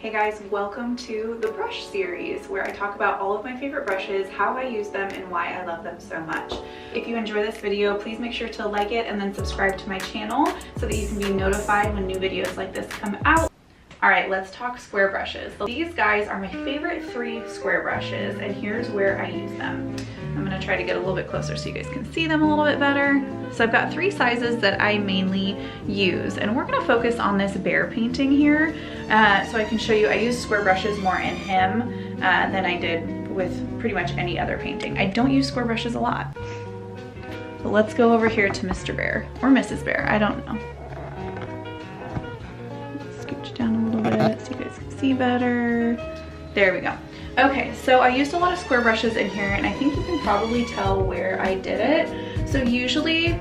Hey guys, welcome to the brush series where I talk about all of my favorite brushes, how I use them, and why I love them so much. If you enjoy this video, please make sure to like it and then subscribe to my channel so that you can be notified when new videos like this come out. All right, let's talk square brushes. These guys are my favorite 3 square brushes, and here's where I use them. I'm gonna try to get a little bit closer so you guys can see them a little bit better. So I've got 3 sizes that I mainly use, and we're gonna focus on this bear painting here. So I can show you, I use square brushes more in him than I did with pretty much any other painting. I don't use square brushes a lot. But let's go over here to Mr. Bear, or Mrs. Bear, I don't know. Scooch down a little bit so you guys can see better. There we go. Okay, so I used a lot of square brushes in here, and I think you can probably tell where I did it. So usually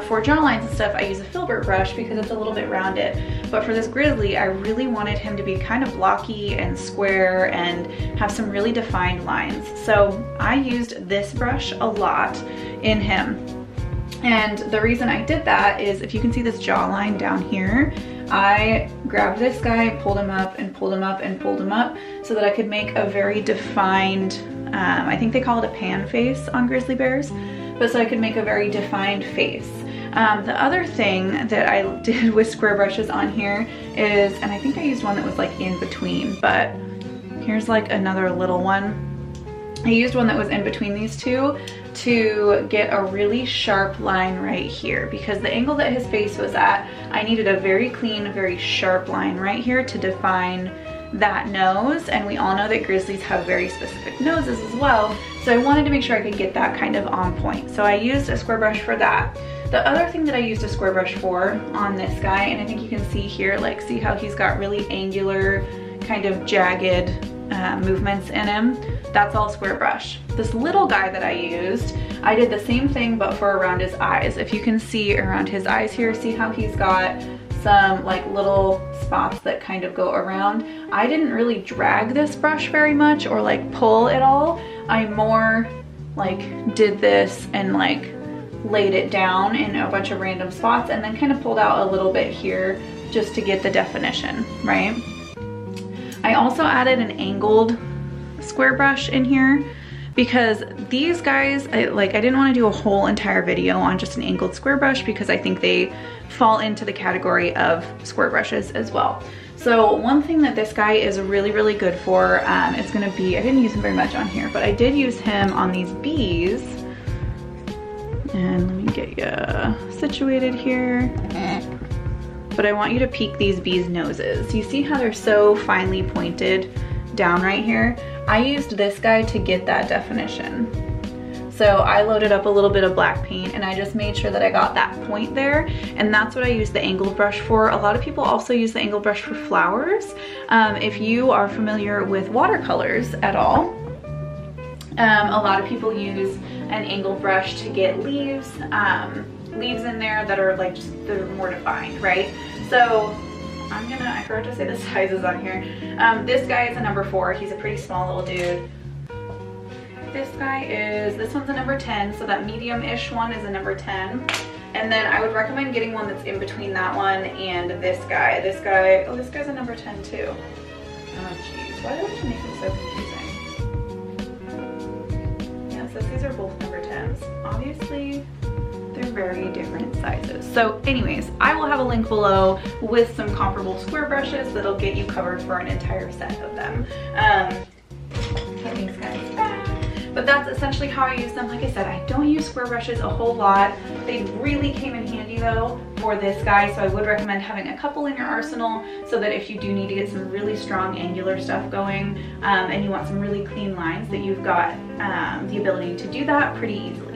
for jawlines and stuff, I use a filbert brush because it's a little bit rounded. But for this grizzly, I really wanted him to be kind of blocky and square and have some really defined lines. So I used this brush a lot in him. And the reason I did that is, if you can see this jawline down here, I grabbed this guy, pulled him up and pulled him up and pulled him up so that I could make a very defined, I think they call it a pan face on grizzly bears, but so I could make a very defined face. The other thing that I did with square brushes on here is, and I think I used one that was like in between, but here's like another little one. I used one that was in between these two to get a really sharp line right here, because the angle that his face was at, I needed a very clean, very sharp line right here to define that nose, and we all know that grizzlies have very specific noses as well, so I wanted to make sure I could get that kind of on point. So I used a square brush for that. The other thing that I used a square brush for on this guy, and I think you can see here, like, see how he's got really angular, kind of jagged movements in him? That's all square brush. This little guy that I used, I did the same thing but for around his eyes. If you can see around his eyes here, see how he's got some like little spots that kind of go around. I didn't really drag this brush very much or like pull at all. I more like did this and like laid it down in a bunch of random spots and then kind of pulled out a little bit here just to get the definition, right? I also added an angled square brush in here because these guys, I didn't want to do a whole entire video on just an angled square brush because I think they fall into the category of square brushes as well. So one thing that this guy is really, really good for is going to be, I didn't use him very much on here, but I did use him on these bees. And let me get you situated here. But I want you to peek these bees' noses. You see how they're so finely pointed down right here? I used this guy to get that definition. So I loaded up a little bit of black paint and I just made sure that I got that point there, and that's what I use the angled brush for. A lot of people also use the angled brush for flowers. If you are familiar with watercolors at all, a lot of people use an angled brush to get leaves in there that are like they're more defined, right? So I forgot to say the sizes on here. This guy is a number 4. He's a pretty small little dude. This one's a number 10, so that medium-ish one is a number 10. And then I would recommend getting one that's in between that one and this guy. This guy's a number 10 too. Oh geez, why do I have to make it so confusing? Yeah, so these are both number 10s. Obviously, they're very different sizes. So anyways, I will have a link below with some comparable square brushes that'll get you covered for an entire set of them. Put these guys back. But that's essentially how I use them. Like I said, I don't use square brushes a whole lot. They really came in handy though for this guy, so I would recommend having a couple in your arsenal so that if you do need to get some really strong angular stuff going and you want some really clean lines, that you've got the ability to do that pretty easily.